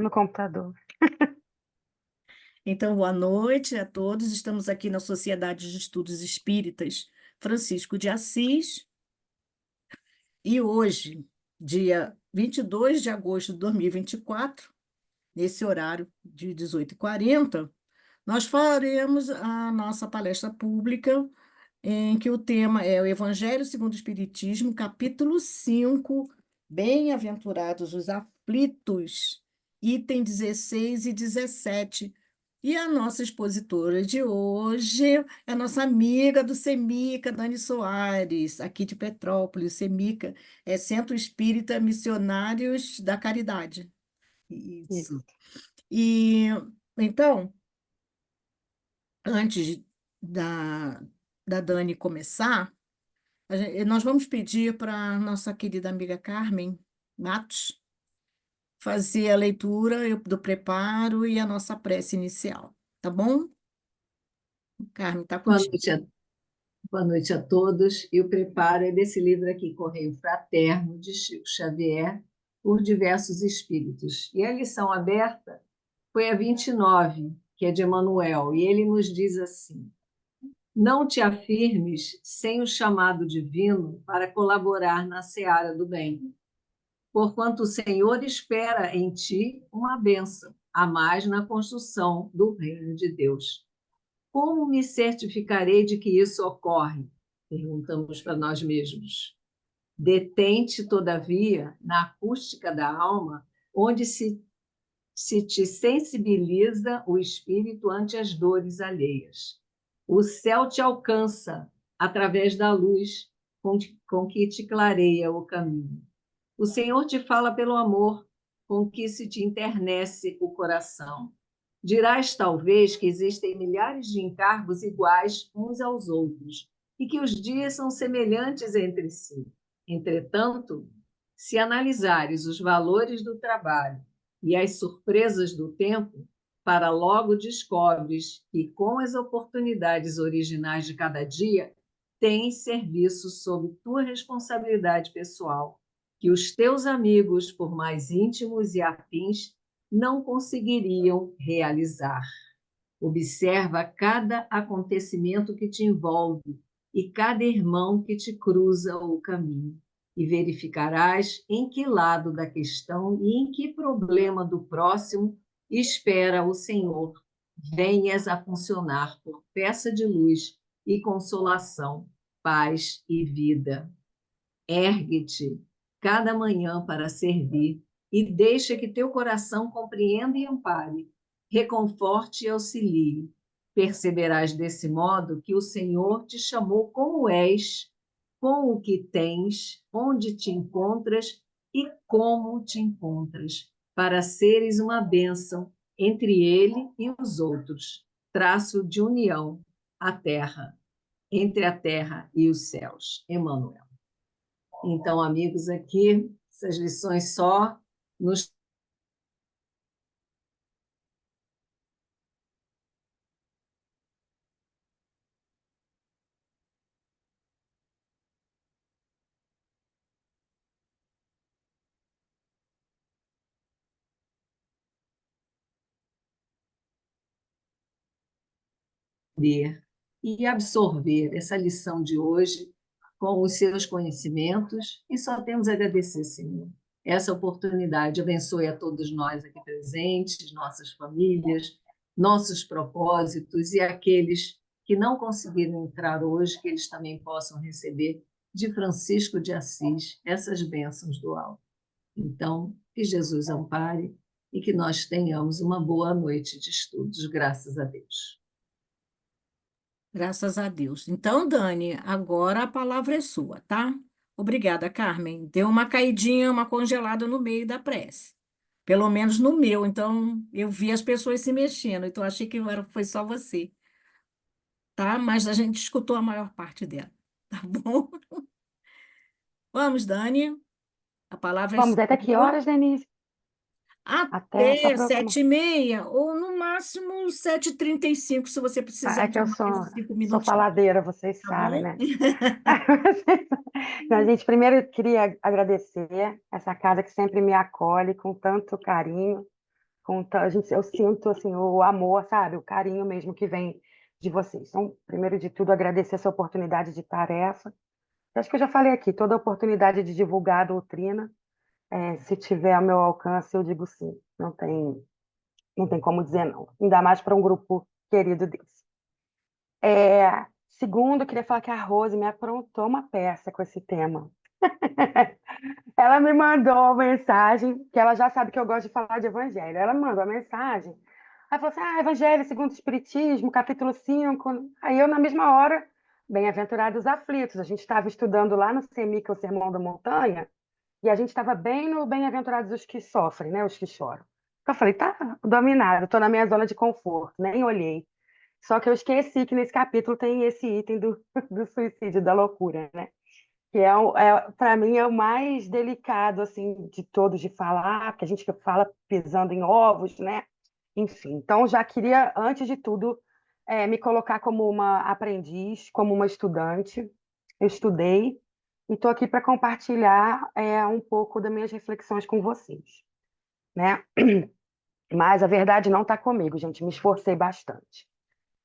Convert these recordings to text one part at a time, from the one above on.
No computador. Então, boa noite a todos. Estamos aqui na Sociedade de Estudos Espíritas Francisco de Assis e hoje, dia 22 de agosto de 2024, nesse horário de 18h40, nós faremos a nossa palestra pública em que o tema é o Evangelho segundo o Espiritismo, capítulo 5, Bem-aventurados os aflitos, item 16 e 17. E a nossa expositora de hoje é a nossa amiga do CEMICA, Dani Soares, aqui de Petrópolis. CEMICA é Centro Espírita Missionários da Caridade. Isso. Isso. E, então, antes da, da Dani começar, nós vamos pedir para a nossa querida amiga Carmen Matos fazer a leitura do preparo e a nossa prece inicial, tá bom? Carmen, está Boa contigo. noite boa noite a todos. E o preparo é desse livro aqui, Correio Fraterno, de Chico Xavier, por diversos espíritos. E a lição aberta foi a 29, que é de Emmanuel, e ele nos diz assim: não te afirmes sem o chamado divino para colaborar na seara do bem, porquanto o Senhor espera em ti uma bênção, a mais na construção do reino de Deus. Como me certificarei de que isso ocorre? Perguntamos para nós mesmos. Detente, todavia, na acústica da alma, onde se te sensibiliza o espírito ante as dores alheias. O céu te alcança através da luz com que te clareia o caminho. O Senhor te fala pelo amor com que se te internece o coração. Dirás, talvez, que existem milhares de encargos iguais uns aos outros e que os dias são semelhantes entre si. Entretanto, se analisares os valores do trabalho e as surpresas do tempo, para logo descobres que, com as oportunidades originais de cada dia, tens serviço sob tua responsabilidade pessoal, que os teus amigos, por mais íntimos e afins, não conseguiriam realizar. Observa cada acontecimento que te envolve e cada irmão que te cruza o caminho, e verificarás em que lado da questão e em que problema do próximo espera o Senhor venhas a funcionar por peça de luz e consolação, paz e vida. Ergue-te cada manhã para servir e deixa que teu coração compreenda e ampare, reconforte e auxilie. Perceberás desse modo que o Senhor te chamou como és, com o que tens, onde te encontras e como te encontras, para seres uma bênção entre ele e os outros, traço de união à terra, entre a terra e os céus. Emmanuel. Então, amigos, aqui, essas lições só nos ler e absorver essa lição de hoje com os seus conhecimentos e só temos a agradecer, Senhor. Essa oportunidade abençoe a todos nós aqui presentes, nossas famílias, nossos propósitos e aqueles que não conseguiram entrar hoje, que eles também possam receber de Francisco de Assis essas bênçãos do alto. Então, que Jesus ampare e que nós tenhamos uma boa noite de estudos, graças a Deus. Graças a Deus. Então, Dani, agora a palavra é sua, tá? Obrigada, Carmen. Deu uma caidinha, uma congelada no meio da prece. Pelo menos no meu, então eu vi as pessoas se mexendo, então achei que foi só você, tá? Mas a gente escutou a maior parte dela, tá bom? Vamos, Dani, a palavra é Vamos até que sua. horas, Denise? Até, só Até para eu... 7h30, ou no máximo 7h35, se você precisar É que de eu mais uns 5 sou minutinhos, faladeira, vocês tá sabem, bom? né? Então, gente, primeiro eu queria agradecer essa casa que sempre me acolhe com tanto carinho, Eu sinto assim o amor, sabe? O carinho mesmo que vem de vocês. Então, primeiro de tudo, agradecer essa oportunidade de tarefa. Acho que eu já falei aqui, toda oportunidade de divulgar a doutrina, se tiver ao meu alcance, eu digo sim. Não tem como dizer não. Ainda mais para um grupo querido desse. Segundo, eu queria falar que a Rose me aprontou uma peça com esse tema. Ela me mandou uma mensagem, que ela já sabe que eu gosto de falar de evangelho. Ela me mandou a mensagem. Aí falou assim: Evangelho segundo o Espiritismo, capítulo 5. Aí eu, na mesma hora, Bem-aventurados os aflitos. A gente estava estudando lá no CEMI, que é o Sermão da Montanha, e a gente estava bem no Bem-aventurados os que sofrem, né? Os que choram. Eu falei: tá dominado, estou na minha zona de conforto, nem olhei. Só que eu esqueci que nesse capítulo tem esse item do suicídio, da loucura, né? Que para mim é o mais delicado assim de todos de falar, porque a gente fala pisando em ovos, né? Enfim, então já queria, antes de tudo, me colocar como uma aprendiz, como uma estudante. Eu estudei e estou aqui para compartilhar um pouco das minhas reflexões com vocês, né? Mas a verdade não está comigo, gente, me esforcei bastante.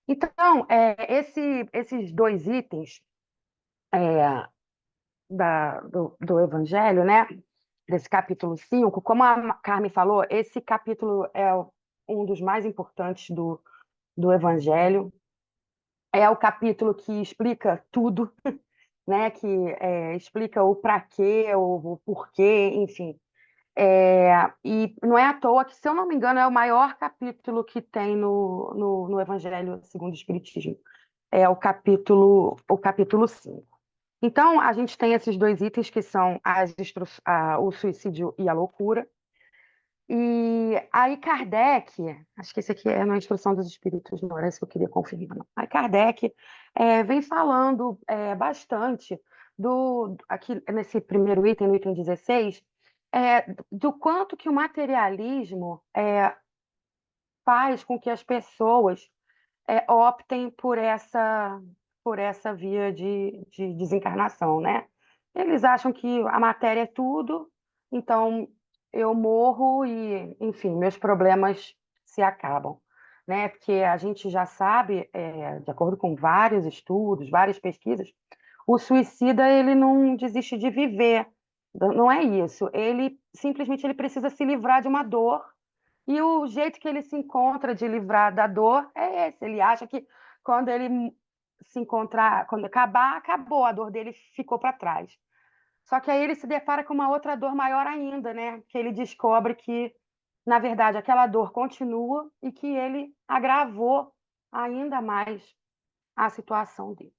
Então, esses dois itens do Evangelho, né? Desse capítulo 5, como a Carmen falou, esse capítulo é um dos mais importantes do Evangelho. É o capítulo que explica tudo, né? Que explica o para quê, o porquê, enfim. E não é à toa que, se eu não me engano, é o maior capítulo que tem no Evangelho segundo o Espiritismo. É o capítulo 5. Então, a gente tem esses dois itens que são o suicídio e a loucura. E aí Kardec, acho que esse aqui é na Instrução dos Espíritos, não era isso que eu queria confirmar, não. Aí Kardec vem falando bastante aqui nesse primeiro item, no item 16, do quanto que o materialismo faz com que as pessoas optem por essa via de desencarnação, né? Eles acham que a matéria é tudo, então eu morro e, enfim, meus problemas se acabam, né? Porque a gente já sabe, de acordo com vários estudos, várias pesquisas, o suicida ele não desiste de viver, não é isso. Ele simplesmente ele precisa se livrar de uma dor e o jeito que ele se encontra de livrar da dor é esse. Ele acha que quando ele se encontrar, quando acabar, acabou, a dor dele ficou para trás. Só que aí ele se depara com uma outra dor maior ainda, né? Que ele descobre que, na verdade, aquela dor continua e que ele agravou ainda mais a situação dele.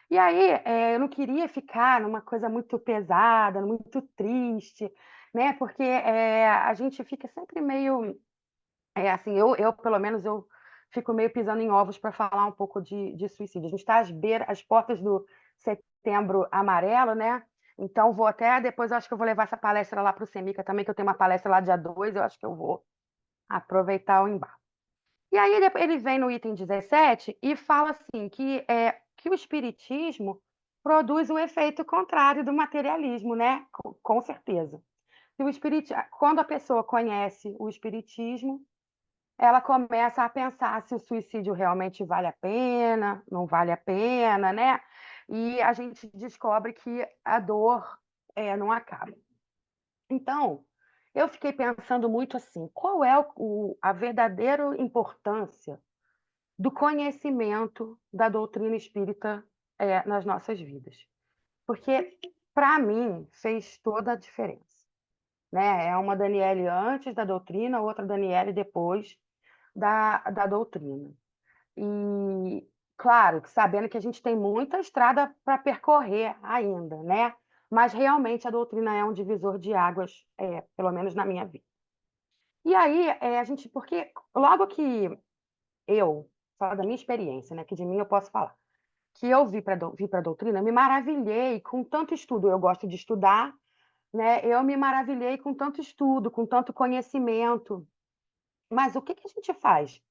E aí, eu não queria ficar numa coisa muito pesada, muito triste, né? Porque a gente fica sempre meio assim, pelo menos, eu fico meio pisando em ovos para falar um pouco de suicídio. A gente está às portas do Setembro Amarelo, né? Então, vou até depois, eu acho que eu vou levar essa palestra lá para o Semica também, que eu tenho uma palestra lá dia 2, eu acho que eu vou aproveitar o embalo. E aí ele vem no item 17 e fala assim que o espiritismo produz o efeito contrário do materialismo, né? Com certeza. Quando a pessoa conhece o espiritismo, ela começa a pensar se o suicídio realmente vale a pena, não vale a pena, né? E a gente descobre que a dor não acaba. Então, eu fiquei pensando muito assim, qual é a verdadeira importância do conhecimento da doutrina espírita nas nossas vidas? Porque, para mim, fez toda a diferença, né? É uma Daniele antes da doutrina, outra Daniele depois da doutrina. E, claro, sabendo que a gente tem muita estrada para percorrer ainda, né? Mas realmente a doutrina é um divisor de águas, pelo menos na minha vida. E aí, porque logo que eu, falo da minha experiência, né? Que de mim eu posso falar, que eu vi para a doutrina, eu me maravilhei com tanto estudo. Eu gosto de estudar, né? Eu me maravilhei com tanto estudo, com tanto conhecimento. Mas o que que a gente faz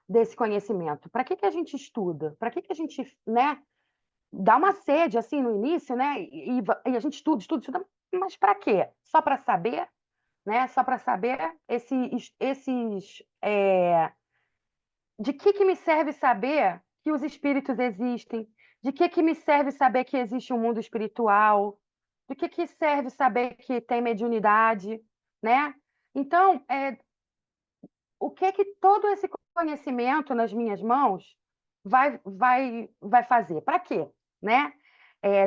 desse conhecimento? Para que que a gente estuda? Para que que a gente, né, dá uma sede assim no início, né? E a gente estuda, estuda, estuda, mas para quê? Só para saber? né? Só para saber de que me serve saber que os espíritos existem? De que me serve saber que existe um mundo espiritual? De que serve saber que tem mediunidade, né? Então, o que todo esse conhecimento nas minhas mãos vai fazer? Para quê? Né?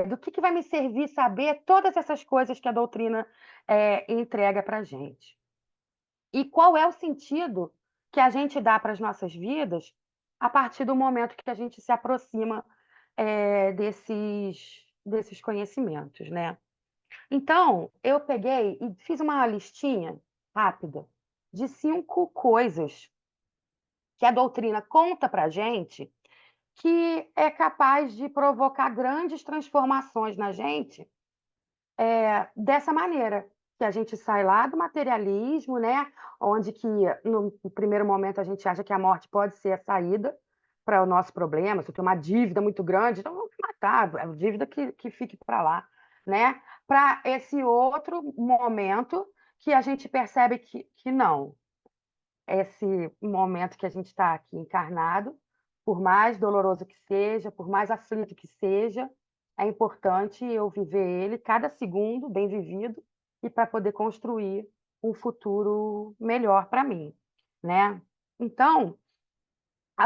Do que vai me servir saber todas essas coisas que a doutrina entrega para a gente? E qual é o sentido que a gente dá para as nossas vidas a partir do momento que a gente se aproxima desses conhecimentos, né? Então, eu peguei e fiz uma listinha rápida de 5 coisas que a doutrina conta para a gente que é capaz de provocar grandes transformações na gente dessa maneira, que a gente sai lá do materialismo, né? Onde que no primeiro momento a gente acha que a morte pode ser a saída para o nosso problema, se eu tenho uma dívida muito grande, então vamos matar, a dívida que fique para lá, né? Para esse outro momento que a gente percebe que não, esse momento que a gente está aqui encarnado, por mais doloroso que seja, por mais aflito que seja, é importante eu viver ele cada segundo bem vivido e para poder construir um futuro melhor para mim, né? Então,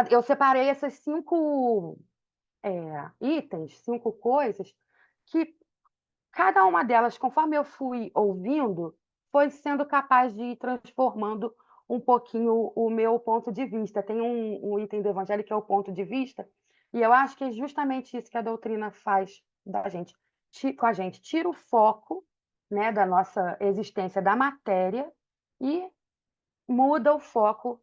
eu separei essas 5 itens, 5 coisas que cada uma delas, conforme eu fui ouvindo, foi sendo capaz de ir transformando um pouquinho o meu ponto de vista. Tem um item do Evangelho que é o ponto de vista, e eu acho que é justamente isso que a doutrina faz da gente, com a gente. Tira o foco, né, da nossa existência da matéria e muda o foco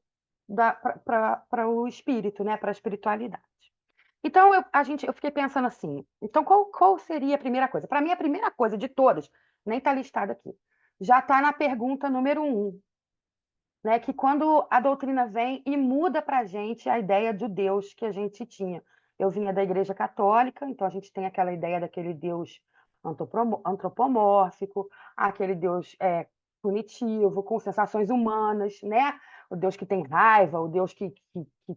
para o espírito, né, para a espiritualidade. Então, eu fiquei pensando assim, então qual seria a primeira coisa? Para mim, a primeira coisa de todas, nem está listada aqui, já está na pergunta número 1, né? Que quando a doutrina vem e muda para a gente a ideia do Deus que a gente tinha. Eu vinha da Igreja Católica, então a gente tem aquela ideia daquele Deus antropomórfico, aquele Deus punitivo, com sensações humanas, né? O Deus que tem raiva, o Deus que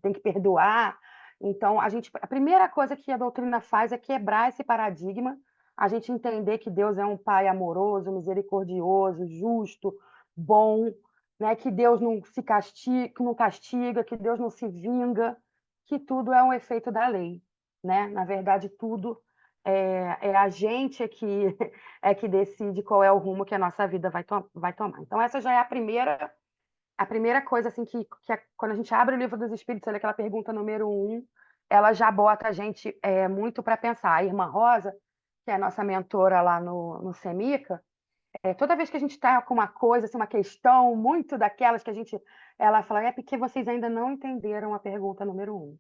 tem que perdoar. Então, a primeira coisa que a doutrina faz é quebrar esse paradigma, a gente entender que Deus é um Pai amoroso, misericordioso, justo, bom, né? Que Deus não castiga, que Deus não se vinga, que tudo é um efeito da lei, né? Na verdade, tudo é a gente que decide qual é o rumo que a nossa vida vai tomar. Então, essa já é a primeira coisa assim quando a gente abre o livro dos Espíritos, olha aquela pergunta número 1, ela já bota a gente muito para pensar. A irmã Rosa, que é a nossa mentora lá no Semica, toda vez que a gente está com uma coisa, assim, uma questão muito daquelas que ela fala, é porque vocês ainda não entenderam a pergunta número 1.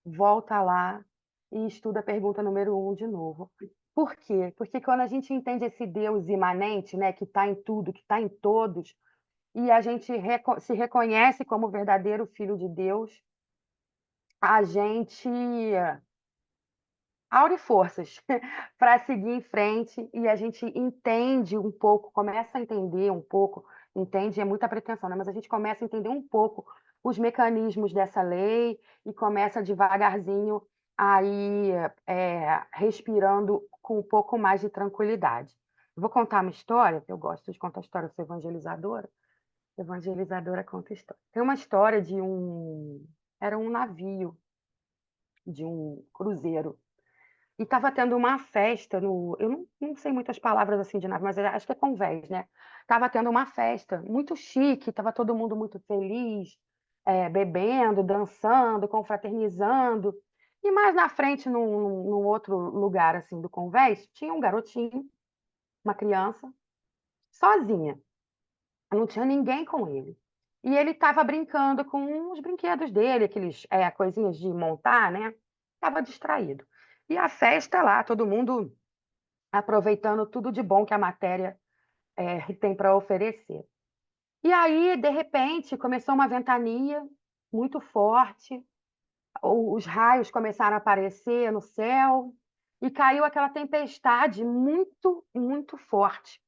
Volta lá e estuda a pergunta número 1 de novo. Por quê? Porque quando a gente entende esse Deus imanente, né, que está em tudo, que está em todos, e a gente se reconhece como verdadeiro filho de Deus, a gente aure forças para seguir em frente e a gente entende um pouco, começa a entender um pouco, entende é muita pretensão, né? Mas a gente começa a entender um pouco os mecanismos dessa lei e começa devagarzinho a ir respirando com um pouco mais de tranquilidade. Eu vou contar uma história, eu gosto de contar história, eu sou evangelizadora. Evangelizadora conta história. Tem uma história era um navio, de um cruzeiro, e estava tendo uma festa eu não sei muitas palavras assim de nave, mas acho que é convés, né? Estava tendo uma festa muito chique, estava todo mundo muito feliz, bebendo, dançando, confraternizando. E mais na frente, num outro lugar assim do convés, tinha um garotinho, uma criança, sozinha. Não tinha ninguém com ele. E ele estava brincando com os brinquedos dele, aqueles coisinhas de montar, né? Estava distraído. E a festa lá, todo mundo aproveitando tudo de bom que a matéria tem para oferecer. E aí, de repente, começou uma ventania muito forte, os raios começaram a aparecer no céu e caiu aquela tempestade muito, muito forte.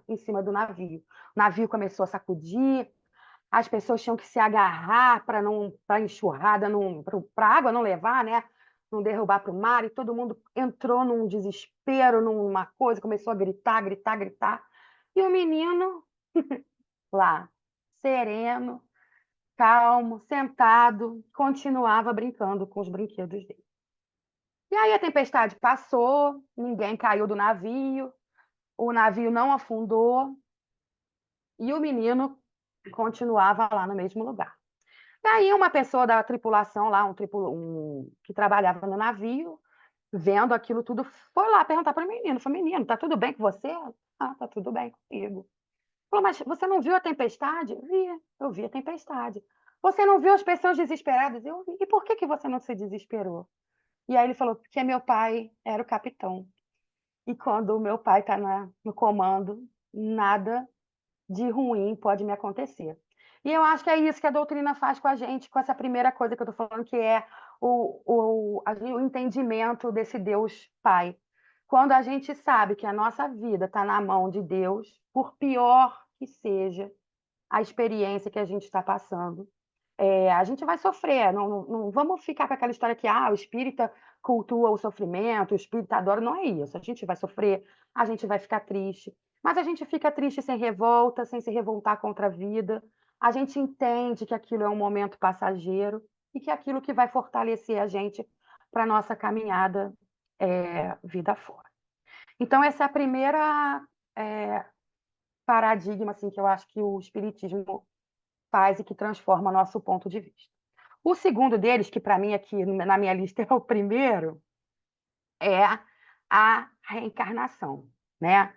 em cima do navio. O navio começou a sacudir, as pessoas tinham que se agarrar para a enxurrada, para a água não levar, né? Não derrubar para o mar, e todo mundo entrou num desespero, numa coisa, começou a gritar, gritar, gritar. E o menino lá, sereno, calmo, sentado, continuava brincando com os brinquedos dele. E aí a tempestade passou, ninguém caiu do navio, o navio não afundou e o menino continuava lá no mesmo lugar. E aí uma pessoa da tripulação lá, que trabalhava no navio, vendo aquilo tudo, foi lá perguntar para o menino, falou, menino, tá tudo bem com você? Ah, tá tudo bem comigo. Falou, mas você não viu a tempestade? Eu vi a tempestade. Você não viu as pessoas desesperadas? Eu vi. E por que você não se desesperou? E aí ele falou, porque meu pai era o capitão. E quando o meu pai está no comando, nada de ruim pode me acontecer. E eu acho que é isso que a doutrina faz com a gente, com essa primeira coisa que eu estou falando, que é o entendimento desse Deus Pai. Quando a gente sabe que a nossa vida está na mão de Deus, por pior que seja a experiência que a gente está passando, a gente vai sofrer. Não vamos ficar com aquela história que o espírita cultua o sofrimento, o espírita adora. Não é isso. A gente vai sofrer, a gente vai ficar triste. Mas a gente fica triste sem revolta, sem se revoltar contra a vida. A gente entende que aquilo é um momento passageiro e que é aquilo que vai fortalecer a gente para a nossa caminhada vida fora. Então, essa é a primeira paradigma assim, que eu acho que o espiritismo faz e que transforma nosso ponto de vista. O segundo deles, que para mim aqui na minha lista é o primeiro, é a reencarnação, né?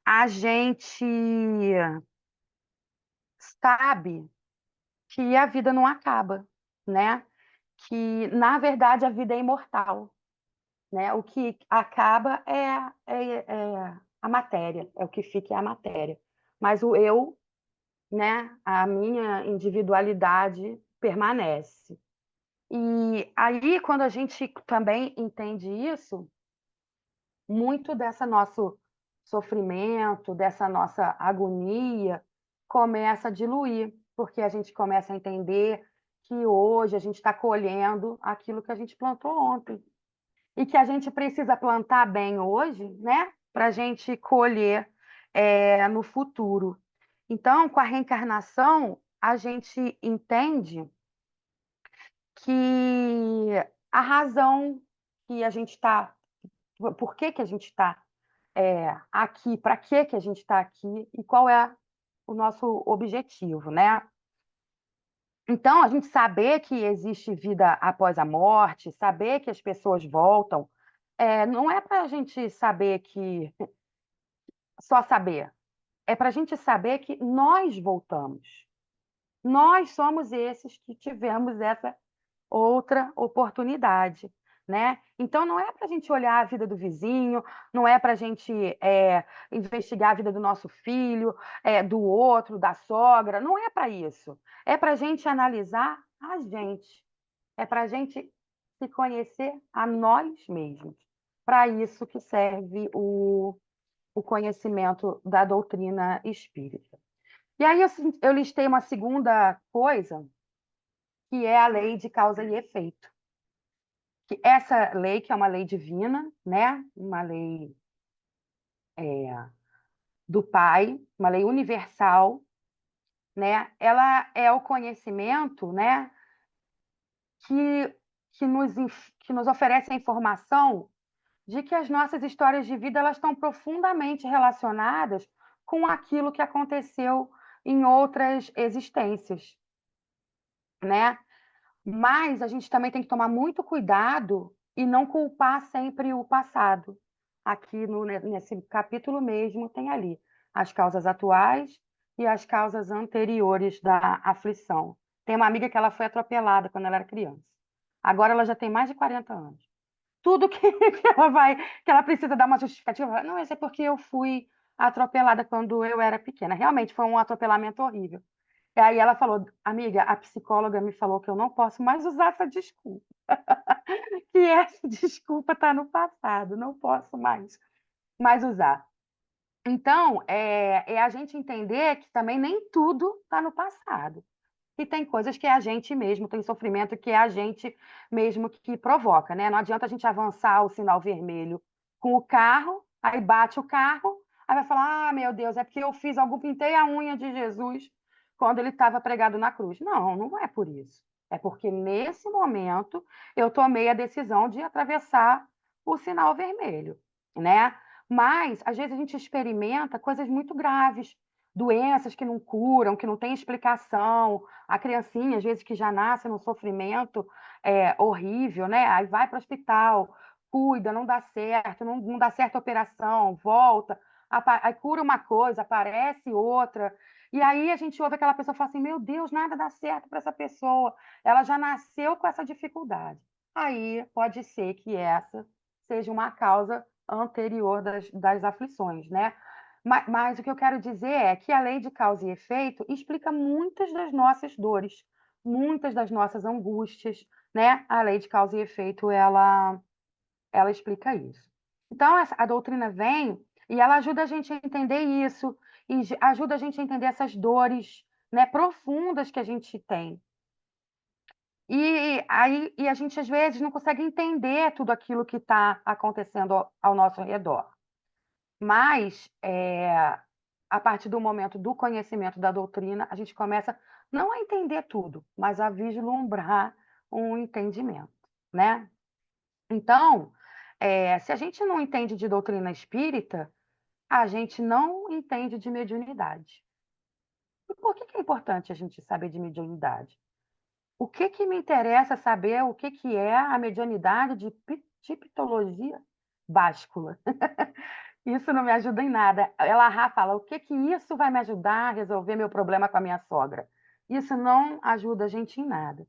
A gente sabe que a vida não acaba, né? Que na verdade a vida é imortal, né? O que acaba é a matéria, é o que fica é a matéria. Mas o eu, né? A minha individualidade permanece. E aí, quando a gente também entende isso, muito dessa nosso sofrimento, dessa nossa agonia, começa a diluir, porque a gente começa a entender que hoje a gente está colhendo aquilo que a gente plantou ontem. E que a gente precisa plantar bem hoje, né? Para a gente colher no futuro. Então, com a reencarnação, a gente entende que a razão que a gente está, por que a gente está aqui, para que a gente está aqui e qual é o nosso objetivo, né? Então, a gente saber que existe vida após a morte, saber que as pessoas voltam, não é para a gente saber que só saber, é para a gente saber que nós voltamos. Nós somos esses que tivemos essa outra oportunidade, né? Então, não é para a gente olhar a vida do vizinho, não é para a gente investigar a vida do nosso filho, do outro, da sogra, não é para isso. É para a gente analisar a gente, é para a gente se conhecer a nós mesmos. Para isso que serve o conhecimento da doutrina espírita. E aí eu listei uma segunda coisa, que é a lei de causa e efeito. Que essa lei, que é uma lei divina, né? Uma lei do Pai, uma lei universal, né? Ela é o conhecimento, né? Que, que nos oferece a informação de que as nossas histórias de vida elas estão profundamente relacionadas com aquilo que aconteceu em outras existências, né? Mas a gente também tem que tomar muito cuidado e não culpar sempre o passado. Aqui nesse capítulo mesmo tem ali as causas atuais e as causas anteriores da aflição. Tem uma amiga que ela foi atropelada quando ela era criança. Agora ela já tem mais de 40 anos. Tudo que ela precisa dar uma justificativa, não, isso é porque eu fui atropelada quando eu era pequena. Realmente foi um atropelamento horrível. E aí ela falou, amiga, a psicóloga me falou que eu não posso mais usar essa desculpa, que essa desculpa está no passado, não posso mais usar. Então, é a gente entender que também nem tudo está no passado. E tem coisas que é a gente mesmo, tem sofrimento que é a gente mesmo que provoca, né? Não adianta a gente avançar o sinal vermelho com o carro, aí bate o carro, aí vai falar: ah, meu Deus, é porque eu fiz algo, pintei a unha de Jesus quando ele estava pregado na cruz. Não, não é por isso. É porque nesse momento eu tomei a decisão de atravessar o sinal vermelho, né? Mas às vezes a gente experimenta coisas muito graves, doenças que não curam, que não têm explicação, a criancinha, às vezes, que já nasce num sofrimento horrível, né? Aí vai para o hospital, cuida, não dá certo, não dá certo a operação, volta, aí cura uma coisa, aparece outra. E aí a gente ouve aquela pessoa falar assim: meu Deus, nada dá certo para essa pessoa, ela já nasceu com essa dificuldade. Aí pode ser que essa seja uma causa anterior das aflições, né? Mas o que eu quero dizer é que a lei de causa e efeito explica muitas das nossas dores, muitas das nossas angústias, né? A lei de causa e efeito, ela explica isso. Então, a doutrina vem e ela ajuda a gente a entender isso, e ajuda a gente a entender essas dores, né, profundas que a gente tem. E a gente, às vezes, não consegue entender tudo aquilo que está acontecendo ao nosso redor. Mas, a partir do momento do conhecimento da doutrina, a gente começa não a entender tudo, mas a vislumbrar um entendimento, né? Então, se a gente não entende de doutrina espírita, a gente não entende de mediunidade. E por que é importante a gente saber de mediunidade? O que me interessa saber o que é a mediunidade de tipologia báscula? Isso não me ajuda em nada. Ela fala: o que isso vai me ajudar a resolver meu problema com a minha sogra? Isso não ajuda a gente em nada.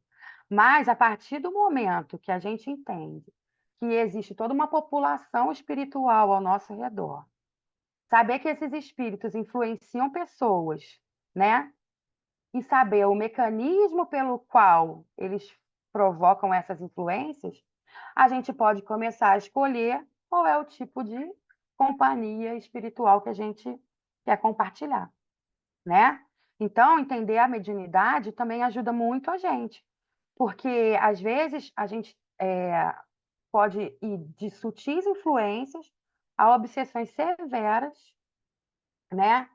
Mas a partir do momento que a gente entende que existe toda uma população espiritual ao nosso redor, saber que esses espíritos influenciam pessoas, né? E saber o mecanismo pelo qual eles provocam essas influências, a gente pode começar a escolher qual é o tipo de companhia espiritual que a gente quer compartilhar, né? Então, entender a mediunidade também ajuda muito a gente, porque às vezes a gente pode ir de sutis influências a obsessões severas, né?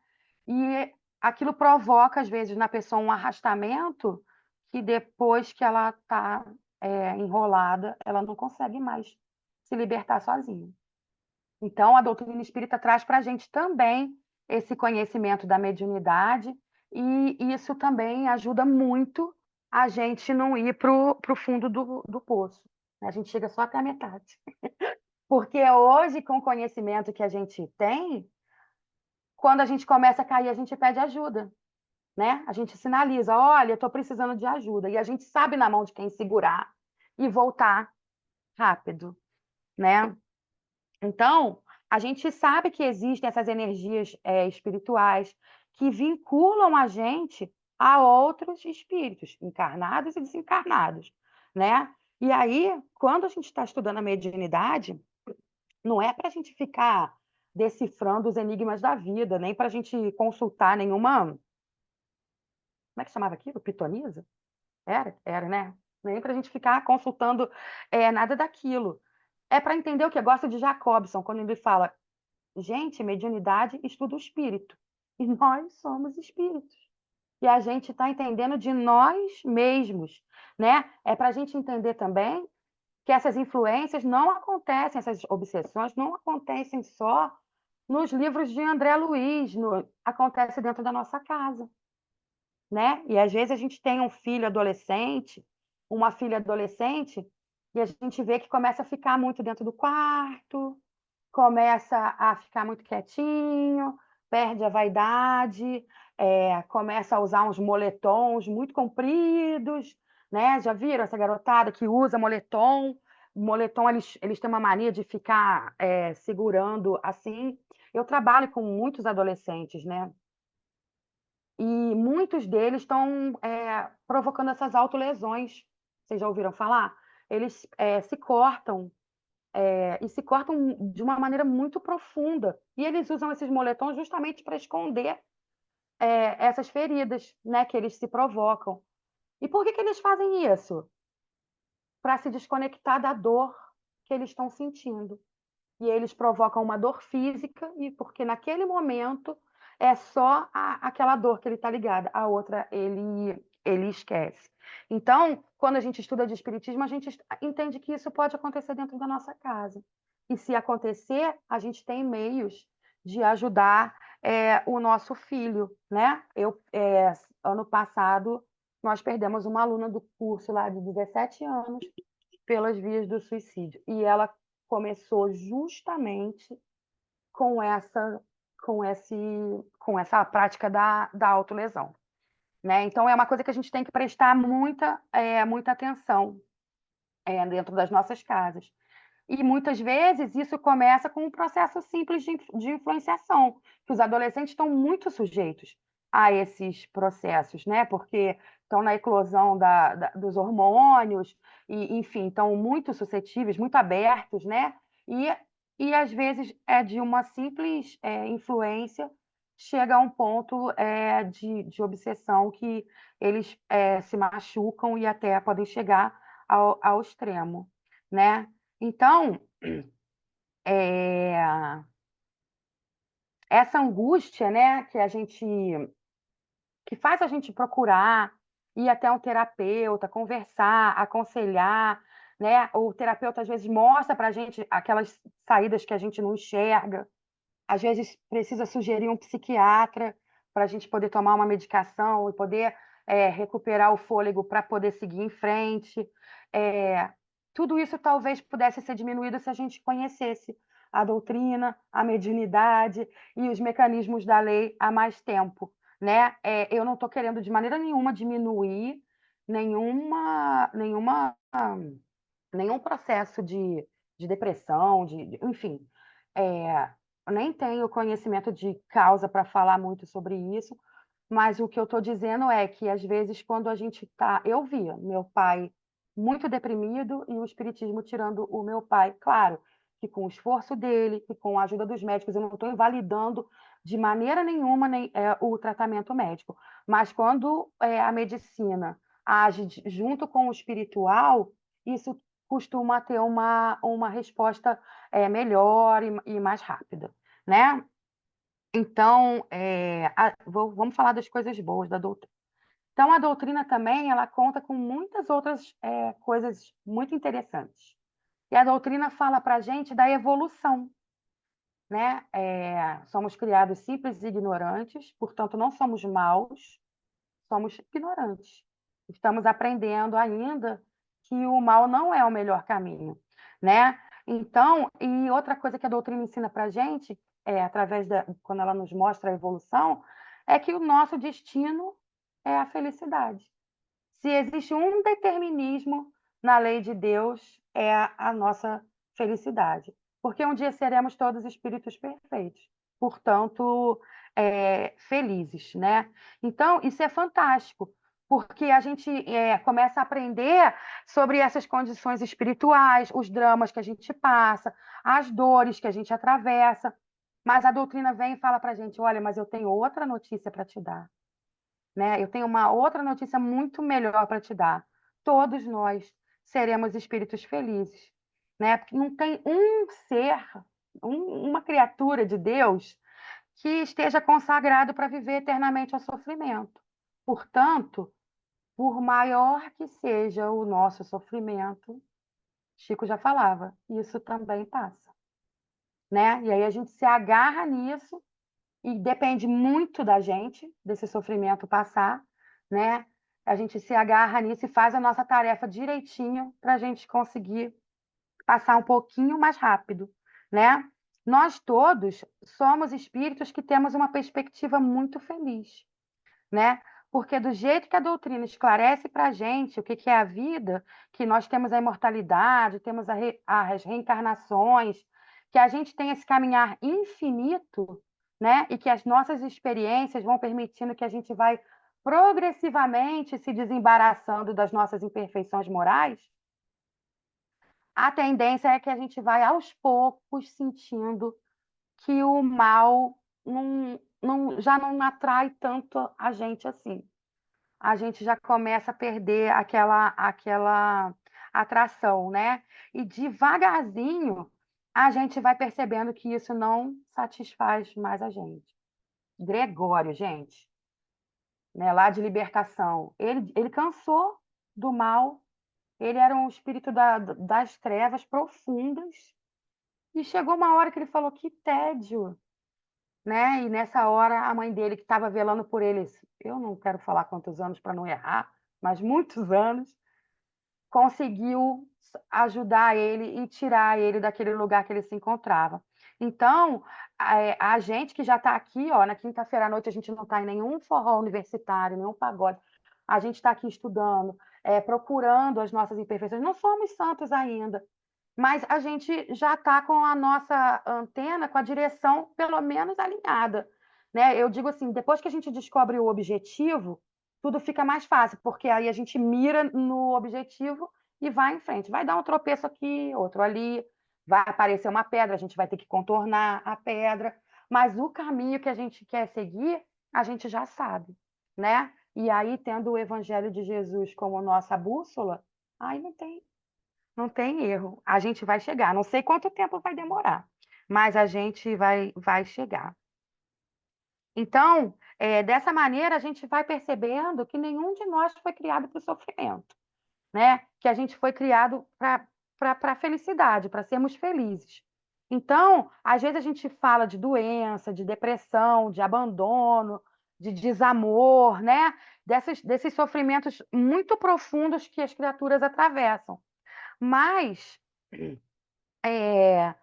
E aquilo provoca, às vezes, na pessoa um arrastamento que depois que ela está enrolada, ela não consegue mais se libertar sozinha. Então, a doutrina espírita traz para a gente também esse conhecimento da mediunidade, e isso também ajuda muito a gente não ir para o fundo do poço, né? A gente chega só até a metade. Porque hoje, com o conhecimento que a gente tem, quando a gente começa a cair, a gente pede ajuda, né? A gente sinaliza: olha, eu estou precisando de ajuda. E a gente sabe na mão de quem segurar e voltar rápido, né? Então, a gente sabe que existem essas energias espirituais que vinculam a gente a outros espíritos, encarnados e desencarnados, né? E aí, quando a gente está estudando a mediunidade, não é para a gente ficar decifrando os enigmas da vida, nem para a gente consultar nenhuma. Como é que chamava aquilo? Pitonisa? Era, né? Nem para a gente ficar consultando nada daquilo. É para entender o que gosta de Jacobson, quando ele fala: gente, mediunidade estuda o espírito. E nós somos espíritos. E a gente está entendendo de nós mesmos, né? É para a gente entender também que essas influências não acontecem, essas obsessões não acontecem só nos livros de André Luiz, acontece dentro da nossa casa, né? E às vezes a gente tem um filho adolescente, uma filha adolescente, e a gente vê que começa a ficar muito dentro do quarto, começa a ficar muito quietinho, perde a vaidade, começa a usar uns moletons muito compridos, né? Já viram essa garotada que usa moletom? Moletom, eles têm uma mania de ficar segurando assim. Eu trabalho com muitos adolescentes, né? E muitos deles estão provocando essas autolesões. Vocês já ouviram falar? Eles se cortam e se cortam de uma maneira muito profunda. E eles usam esses moletons justamente para esconder essas feridas, né, que eles se provocam. E por que que eles fazem isso? Para se desconectar da dor que eles estão sentindo. E eles provocam uma dor física, e porque naquele momento é só aquela dor que ele está ligado, a outra ele esquece. Então, quando a gente estuda de espiritismo, a gente entende que isso pode acontecer dentro da nossa casa. E se acontecer, a gente tem meios de ajudar o nosso filho, né? Ano passado, nós perdemos uma aluna do curso lá de 17 anos pelas vias do suicídio. E ela começou justamente com essa prática da autolesão, né? Então é uma coisa que a gente tem que prestar muita atenção dentro das nossas casas. E muitas vezes isso começa com um processo simples de influenciação, que os adolescentes estão muito sujeitos a esses processos, né? Porque estão na eclosão dos hormônios, e, enfim, estão muito suscetíveis, muito abertos, né? E às vezes é de uma simples influência, chega a um ponto de obsessão que eles se machucam e até podem chegar ao extremo, né? Então, é, essa angústia, né, que faz a gente procurar ir até um terapeuta, conversar, aconselhar, né? O terapeuta às vezes mostra para a gente aquelas saídas que a gente não enxerga. Às vezes precisa sugerir um psiquiatra para a gente poder tomar uma medicação e poder recuperar o fôlego para poder seguir em frente. É, tudo isso talvez pudesse ser diminuído se a gente conhecesse a doutrina, a mediunidade e os mecanismos da lei há mais tempo, né? Eu não estou querendo de maneira nenhuma diminuir nenhuma, nenhuma, nenhum processo de depressão, enfim. Nem tenho conhecimento de causa para falar muito sobre isso, mas o que eu estou dizendo é que, às vezes, quando a gente está. Eu via meu pai muito deprimido e o espiritismo tirando o meu pai. Claro que com o esforço dele, que com a ajuda dos médicos, eu não estou invalidando de maneira nenhuma o tratamento médico, mas quando a medicina age junto com o espiritual, isso costuma ter uma resposta melhor e mais rápida, né? Então, vamos falar das coisas boas da doutrina. Então, a doutrina também ela conta com muitas outras coisas muito interessantes. E a doutrina fala para a gente da evolução, né? Somos criados simples e ignorantes, portanto, não somos maus, somos ignorantes. Estamos aprendendo ainda que o mal não é o melhor caminho, né? Então, e outra coisa que a doutrina ensina para a gente, quando ela nos mostra a evolução, é que o nosso destino é a felicidade. Se existe um determinismo na lei de Deus, é a nossa felicidade. Porque um dia seremos todos espíritos perfeitos. Portanto, felizes, né? Então, isso é fantástico, porque a gente começa a aprender sobre essas condições espirituais, os dramas que a gente passa, as dores que a gente atravessa. Mas a doutrina vem e fala para a gente: olha, mas eu tenho outra notícia para te dar, né? Eu tenho uma outra notícia muito melhor para te dar. Todos nós seremos espíritos felizes, né? Porque não tem um ser, uma criatura de Deus que esteja consagrado para viver eternamente ao sofrimento. Portanto, por maior que seja o nosso sofrimento, Chico já falava, isso também passa, né? E aí a gente se agarra nisso e depende muito da gente, desse sofrimento passar, né? A gente se agarra nisso e faz a nossa tarefa direitinho para a gente conseguir passar um pouquinho mais rápido, né? Nós todos somos espíritos que temos uma perspectiva muito feliz, né? Porque do jeito que a doutrina esclarece para a gente o que é a vida, que nós temos a imortalidade, temos as reencarnações, que a gente tem esse caminhar infinito, né? E que as nossas experiências vão permitindo que a gente vai progressivamente se desembaraçando das nossas imperfeições morais, a tendência é que a gente vai aos poucos sentindo que o mal já não atrai tanto a gente assim. A gente já começa a perder aquela atração, né? E devagarzinho a gente vai percebendo que isso não satisfaz mais a gente. Gregório, gente, né, lá de Libertação, ele cansou do mal, ele era um espírito das trevas profundas, e chegou uma hora que ele falou: que tédio, né? E nessa hora a mãe dele, que estava velando por eles, eu não quero falar quantos anos para não errar, mas muitos anos, conseguiu ajudar ele e tirar ele daquele lugar que ele se encontrava. Então, a gente que já está aqui, ó, na quinta-feira à noite, a gente não está em nenhum forró universitário, nenhum pagode, a gente está aqui estudando, procurando as nossas imperfeições. Não somos santos ainda, mas a gente já está com a nossa antena, com a direção pelo menos alinhada, né? Eu digo assim, depois que a gente descobre o objetivo, tudo fica mais fácil, porque aí a gente mira no objetivo e vai em frente. Vai dar um tropeço aqui, outro ali, vai aparecer uma pedra, a gente vai ter que contornar a pedra, mas o caminho que a gente quer seguir, a gente já sabe, né? E aí, tendo o Evangelho de Jesus como nossa bússola, aí não tem erro. A gente vai chegar. Não sei quanto tempo vai demorar, mas a gente vai chegar. Então, dessa maneira, a gente vai percebendo que nenhum de nós foi criado para o sofrimento, né? Que a gente foi criado para a felicidade, para sermos felizes. Então, às vezes a gente fala de doença, de depressão, de abandono, de desamor, né? Desses sofrimentos muito profundos que as criaturas atravessam. Mas é,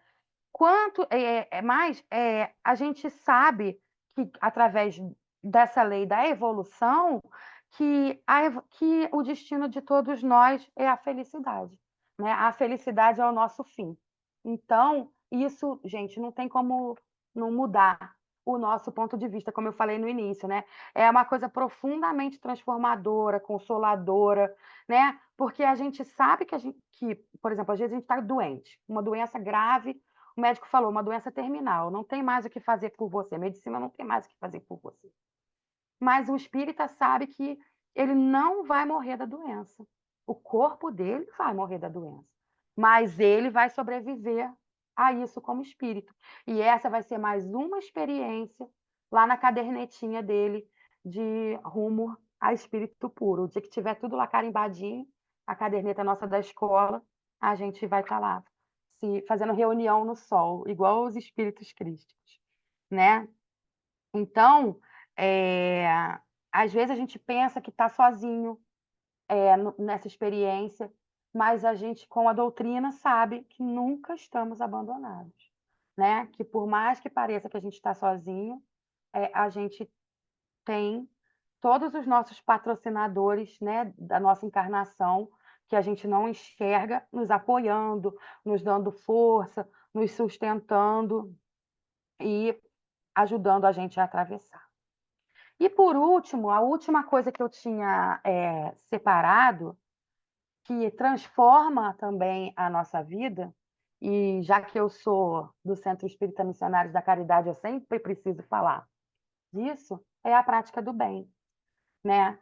a gente sabe que, através dessa lei da evolução, que o destino de todos nós é a felicidade, né? A felicidade é o nosso fim. Então, isso, gente, não tem como não mudar o nosso ponto de vista, como eu falei no início, né? É uma coisa profundamente transformadora, consoladora, né? Porque a gente sabe que, por exemplo, às vezes a gente está doente, uma doença grave, o médico falou, uma doença terminal, não tem mais o que fazer por você, a medicina não tem mais o que fazer por você. Mas o espírita sabe que ele não vai morrer da doença. O corpo dele vai morrer da doença, mas ele vai sobreviver a isso como espírito. E essa vai ser mais uma experiência lá na cadernetinha dele de rumo a espírito puro. O dia que tiver tudo lá carimbadinho, a caderneta nossa da escola, a gente vai estar lá fazendo reunião no sol, igual os espíritos crísticos, né? Então, é, às vezes a gente pensa que está sozinho nessa experiência, mas a gente, com a doutrina, sabe que nunca estamos abandonados, né? Que por mais que pareça que a gente está sozinho, a gente tem todos os nossos patrocinadores, né, da nossa encarnação, que a gente não enxerga, nos apoiando, nos dando força, nos sustentando e ajudando a gente a atravessar. E, por último, a última coisa que eu tinha separado, que transforma também a nossa vida, e já que eu sou do Centro Espírita Missionários da Caridade, eu sempre preciso falar disso, é a prática do bem, né?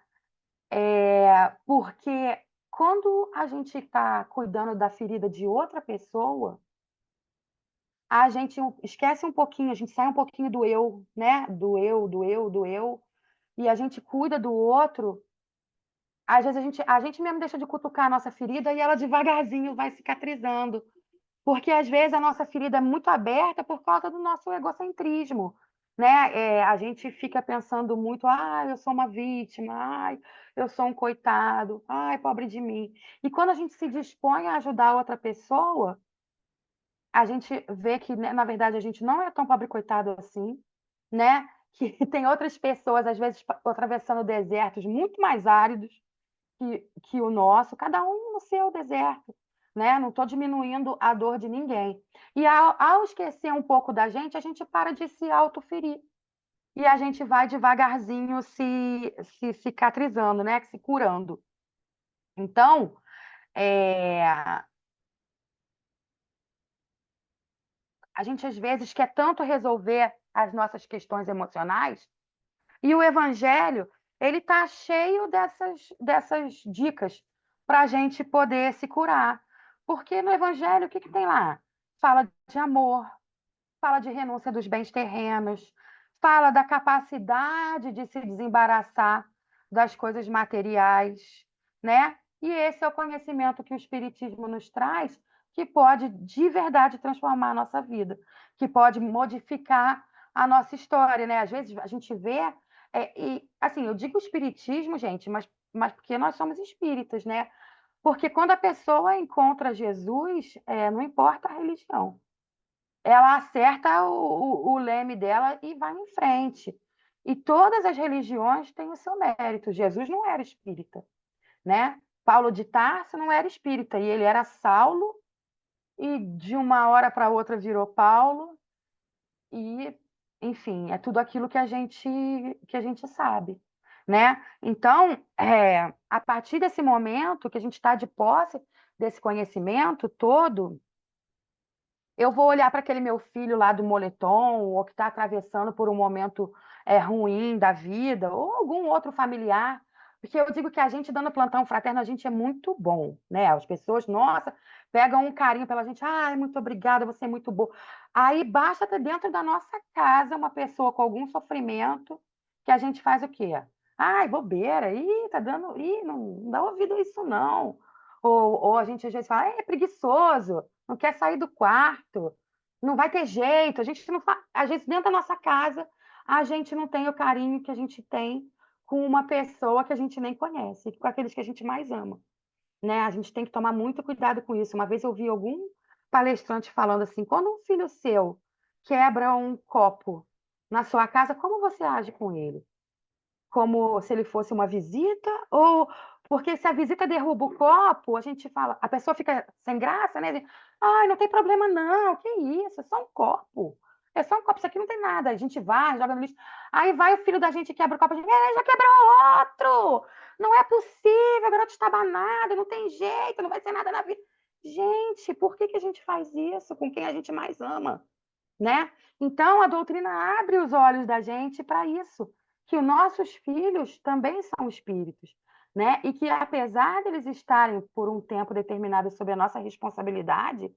Porque quando a gente está cuidando da ferida de outra pessoa, a gente esquece um pouquinho, a gente sai um pouquinho do eu, né? Do eu, e a gente cuida do outro. Às vezes a gente mesmo deixa de cutucar a nossa ferida e ela devagarzinho vai cicatrizando. Porque às vezes a nossa ferida é muito aberta por causa do nosso egocentrismo, né? A gente fica pensando muito, eu sou uma vítima, eu sou um coitado, pobre de mim. E quando a gente se dispõe a ajudar outra pessoa, a gente vê que, né, na verdade, a gente não é tão pobre coitado assim, né? Que tem outras pessoas, às vezes, atravessando desertos muito mais áridos que o nosso, cada um no seu deserto, né? Não estou diminuindo a dor de ninguém. E ao esquecer um pouco da gente, a gente para de se autoferir. E a gente vai devagarzinho se cicatrizando, né? Se curando. Então, é, A gente, às vezes, quer tanto resolver as nossas questões emocionais, e o Evangelho, ele está cheio dessas dicas para a gente poder se curar. Porque no Evangelho, o que tem lá? Fala de amor, fala de renúncia dos bens terrenos, fala da capacidade de se desembaraçar das coisas materiais, né? E esse é o conhecimento que o Espiritismo nos traz, que pode de verdade transformar a nossa vida, que pode modificar a nossa história, né? Às vezes a gente vê, e assim, eu digo Espiritismo, gente, mas porque nós somos espíritas, né? Porque quando a pessoa encontra Jesus, não importa a religião, ela acerta o leme dela e vai em frente. E todas as religiões têm o seu mérito. Jesus não era espírita, né? Paulo de Tarso não era espírita, e ele era Saulo, e de uma hora para outra virou Paulo, e, enfim, é tudo aquilo que a gente sabe, né? Então, a partir desse momento que a gente está de posse desse conhecimento todo, eu vou olhar para aquele meu filho lá do moletom, ou que está atravessando por um momento ruim da vida, ou algum outro familiar, porque eu digo que a gente, dando plantão fraterno, a gente é muito bom, né? As pessoas, nossa, pegam um carinho pela gente, ai, muito obrigada, você é muito boa. Aí basta ter dentro da nossa casa uma pessoa com algum sofrimento, que a gente faz o quê? Ai, bobeira, ih, tá dando, ih, não dá ouvido a isso, não. Ou a gente às vezes fala, é preguiçoso, não quer sair do quarto, não vai ter jeito. A gente não faz, às vezes dentro da nossa casa, a gente não tem o carinho que a gente tem com uma pessoa que a gente nem conhece, com aqueles que a gente mais ama, né? A gente tem que tomar muito cuidado com isso. Uma vez eu vi algum palestrante falando assim: quando um filho seu quebra um copo na sua casa, como você age com ele? Como se ele fosse uma visita, ou porque se a visita derruba o copo, a gente fala, a pessoa fica sem graça, né? Ai, não tem problema não, que isso, é só um copo. É só um copo, isso aqui não tem nada. A gente vai, joga no lixo. Aí vai o filho da gente quebra o copo, a gente, já quebrou outro! Não é possível, garota está banada, não tem jeito, não vai ser nada na vida. Gente, por que a gente faz isso com quem a gente mais ama, né? Então, a doutrina abre os olhos da gente para isso, que os nossos filhos também são espíritos, né? E que, apesar deles estarem por um tempo determinado sob a nossa responsabilidade,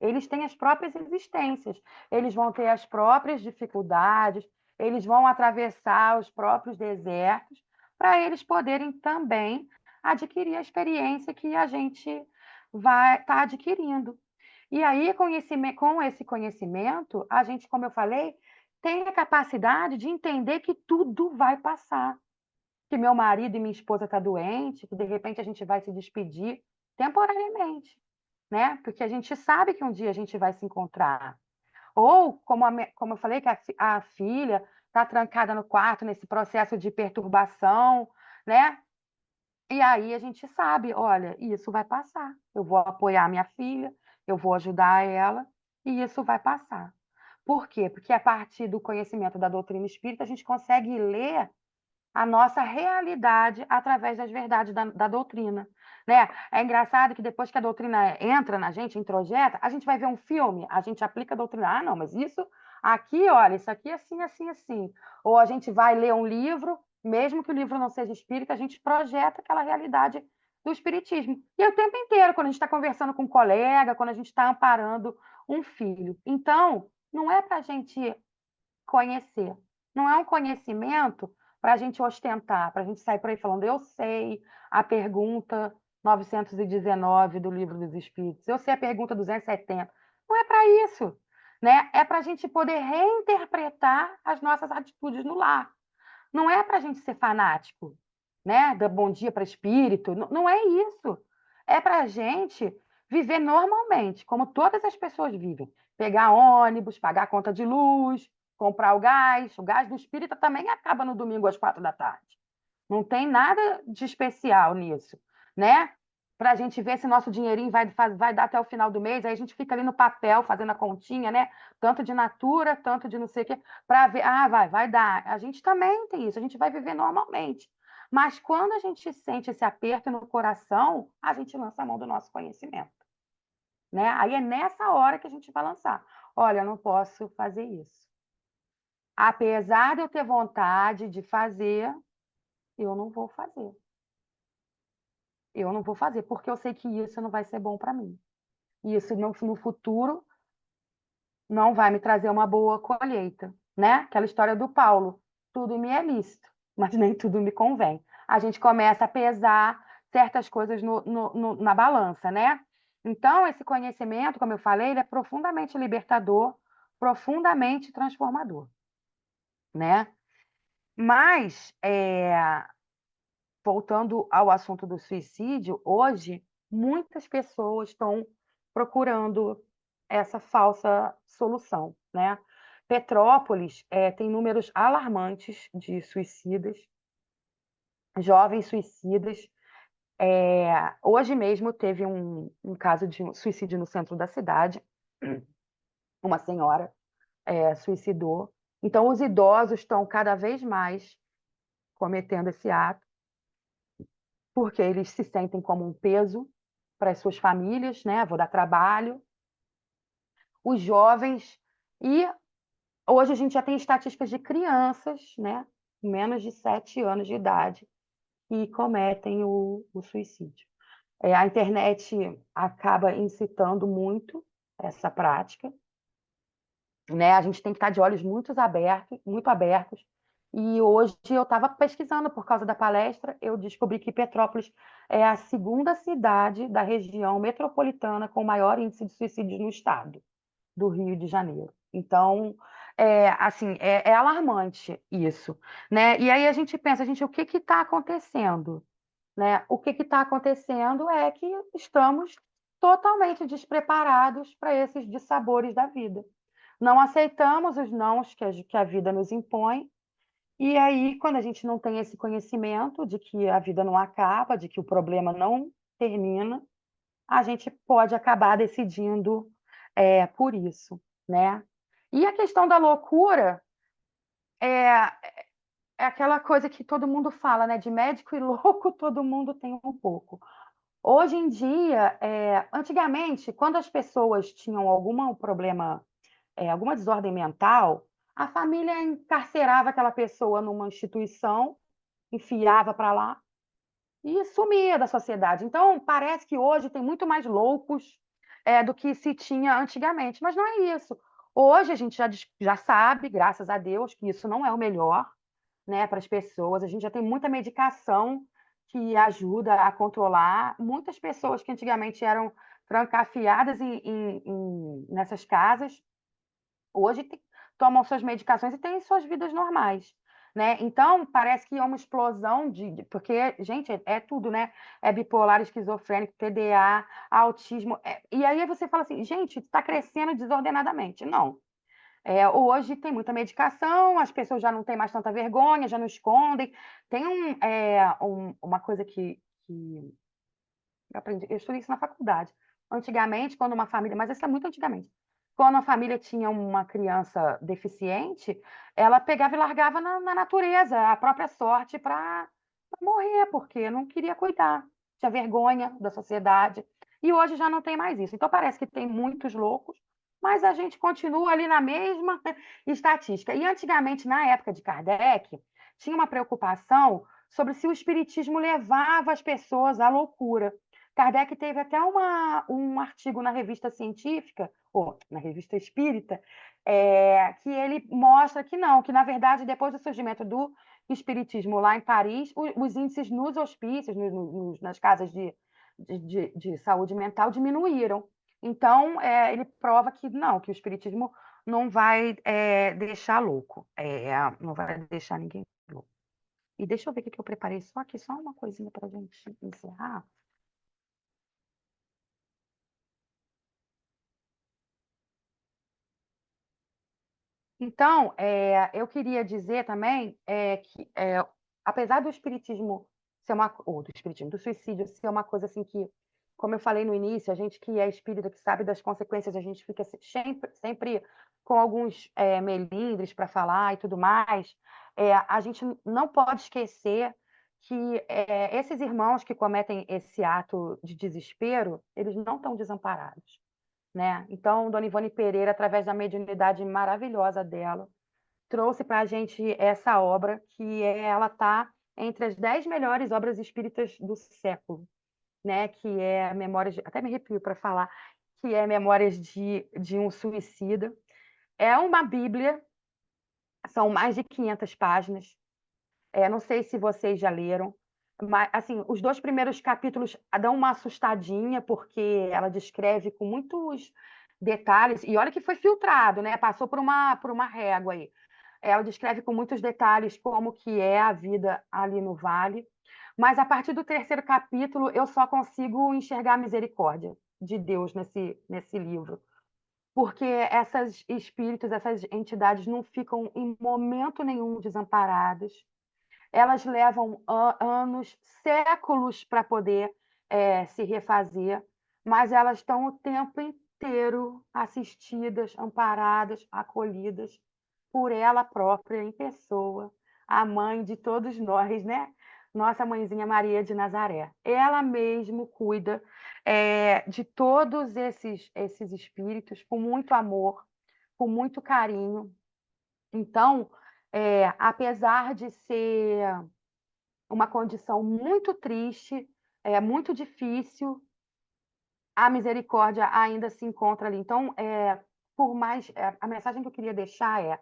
eles têm as próprias existências, eles vão ter as próprias dificuldades, eles vão atravessar os próprios desertos, para eles poderem também adquirir a experiência que a gente vai estar adquirindo. E aí, com esse conhecimento, a gente, como eu falei, tem a capacidade de entender que tudo vai passar. Que meu marido e minha esposa estão doentes, que de repente a gente vai se despedir temporariamente, né? Porque a gente sabe que um dia a gente vai se encontrar. Ou, como eu falei, que a filha está trancada no quarto nesse processo de perturbação, né? E aí a gente sabe, olha, isso vai passar. Eu vou apoiar minha filha, eu vou ajudar ela, e isso vai passar. Por quê? Porque a partir do conhecimento da doutrina espírita, a gente consegue ler a nossa realidade através das verdades da doutrina, né? É engraçado que depois que a doutrina entra na gente, introjeta, a gente vai ver um filme, a gente aplica a doutrina. Ah, não, mas isso aqui, olha, isso aqui é assim, assim, assim. Ou a gente vai ler um livro, mesmo que o livro não seja espírita, a gente projeta aquela realidade do espiritismo. E o tempo inteiro, quando a gente está conversando com um colega, quando a gente está amparando um filho. Então, não é para a gente conhecer, não é um conhecimento para a gente ostentar, para a gente sair por aí falando, eu sei a pergunta 919 do Livro dos Espíritos, eu sei a pergunta 270. Não é para isso, né? É para a gente poder reinterpretar as nossas atitudes no lar. Não é para a gente ser fanático, né? Dar bom dia para espírito. Não, não é isso. É para a gente viver normalmente, como todas as pessoas vivem. Pegar ônibus, pagar a conta de luz, comprar o gás. O gás do espírita também acaba no domingo às 4 da tarde. Não tem nada de especial nisso, né? Para a gente ver se nosso dinheirinho vai dar até o final do mês, aí a gente fica ali no papel fazendo a continha, né? Tanto de natura, tanto de não sei o quê, para ver, vai dar. A gente também tem isso, a gente vai viver normalmente. Mas quando a gente sente esse aperto no coração, a gente lança a mão do nosso conhecimento, né? Aí é nessa hora que a gente vai lançar. Olha, eu não posso fazer isso. Apesar de eu ter vontade de fazer, eu não vou fazer. Eu não vou fazer, porque eu sei que isso não vai ser bom para mim. E isso no futuro não vai me trazer uma boa colheita, né? Aquela história do Paulo, tudo me é lícito, mas nem tudo me convém. A gente começa a pesar certas coisas na balança, né? Então, esse conhecimento, como eu falei, ele é profundamente libertador, profundamente transformador, né? Mas, voltando ao assunto do suicídio, hoje muitas pessoas estão procurando essa falsa solução, né? Petrópolis tem números alarmantes de suicidas, jovens suicidas. Hoje mesmo teve um caso de suicídio no centro da cidade, uma senhora suicidou. Então, os idosos estão cada vez mais cometendo esse ato, porque eles se sentem como um peso para as suas famílias, né? Vou dar trabalho. Os jovens, e hoje a gente já tem estatísticas de crianças, né? Menos de 7 anos de idade, que cometem o suicídio. A internet acaba incitando muito essa prática, né? A gente tem que estar de olhos muito abertos. E hoje eu estava pesquisando por causa da palestra, eu descobri que Petrópolis é a segunda cidade da região metropolitana com maior índice de suicídios no estado do Rio de Janeiro. Então, assim, é alarmante isso, né? E aí a gente pensa, gente, o que está acontecendo, né? O que está acontecendo é que estamos totalmente despreparados para esses dissabores da vida. Não aceitamos os nãos que a vida nos impõe, e aí, quando a gente não tem esse conhecimento de que a vida não acaba, de que o problema não termina, a gente pode acabar decidindo por isso, né? E a questão da loucura é aquela coisa que todo mundo fala, né? De médico e louco, todo mundo tem um pouco. Hoje em dia, antigamente, quando as pessoas tinham algum problema, alguma desordem mental, a família encarcerava aquela pessoa numa instituição, enfiava para lá e sumia da sociedade. Então, parece que hoje tem muito mais loucos do que se tinha antigamente, mas não é isso. Hoje a gente já sabe, graças a Deus, que isso não é o melhor, né, para as pessoas. A gente já tem muita medicação que ajuda a controlar. Muitas pessoas que antigamente eram trancafiadas nessas casas, hoje tomam suas medicações e têm suas vidas normais, né? Então, parece que é uma explosão porque, gente, é tudo, né? É bipolar, esquizofrênico, TDA, autismo. E aí você fala assim, gente, está crescendo desordenadamente. Não. Hoje tem muita medicação, as pessoas já não têm mais tanta vergonha, já não escondem. Tem uma coisa que eu aprendi, eu estudei isso na faculdade. Antigamente, quando uma família, mas isso é muito antigamente, quando a família tinha uma criança deficiente, ela pegava e largava na natureza, a própria sorte, para morrer, porque não queria cuidar, tinha vergonha da sociedade. E hoje já não tem mais isso. Então parece que tem muitos loucos, mas a gente continua ali na mesma estatística. E antigamente, na época de Kardec, tinha uma preocupação sobre se o espiritismo levava as pessoas à loucura. Kardec teve até um artigo na revista científica, ou na revista espírita, que ele mostra que não, que na verdade, depois do surgimento do espiritismo lá em Paris, os índices nos hospícios, nas casas de saúde mental diminuíram. Então, ele prova que não, que o espiritismo não vai deixar louco, não vai deixar ninguém louco. E deixa eu ver o que eu preparei só aqui, só uma coisinha para a gente encerrar. Então, eu queria dizer também que, apesar do espiritismo ser do suicídio ser uma coisa assim que, como eu falei no início, a gente que é espírita, que sabe das consequências, a gente fica sempre com alguns melindres para falar e tudo mais, a gente não pode esquecer que esses irmãos que cometem esse ato de desespero, eles não estão desamparados. né? Então, Dona Ivone Pereira, através da mediunidade maravilhosa dela, trouxe para a gente essa obra, ela está entre as 10 melhores obras espíritas do século, né? Que é Memórias, até me arrepio para falar, que é Memórias de um Suicida. É uma Bíblia, são mais de 500 páginas. Não sei se vocês já leram, mas assim, os 2 primeiros capítulos dão uma assustadinha, porque ela descreve com muitos detalhes, e olha que foi filtrado, né? Passou por uma régua aí. Ela descreve com muitos detalhes como que é a vida ali no vale, mas a partir do 3º capítulo eu só consigo enxergar a misericórdia de Deus nesse livro, porque esses espíritos, essas entidades não ficam em momento nenhum desamparadas. Elas levam anos, séculos para poder se refazer, mas elas estão o tempo inteiro assistidas, amparadas, acolhidas por ela própria, em pessoa, a mãe de todos nós, né? Nossa mãezinha Maria de Nazaré. Ela mesmo cuida de todos esses espíritos com muito amor, com muito carinho. Então, apesar de ser uma condição muito triste, muito difícil, a misericórdia ainda se encontra ali. Então, a mensagem que eu queria deixar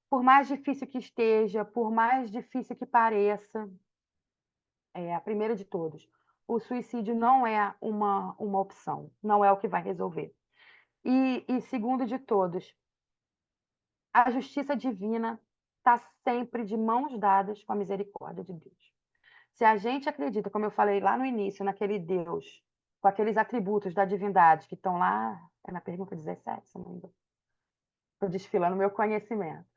por mais difícil que esteja, por mais difícil que pareça, a primeira de todos, o suicídio não é uma opção, não é o que vai resolver. E segundo de todos, a justiça divina está sempre de mãos dadas com a misericórdia de Deus. Se a gente acredita, como eu falei lá no início, naquele Deus, com aqueles atributos da divindade que estão lá, na pergunta 17, se não me engano. Estou desfilando meu conhecimento.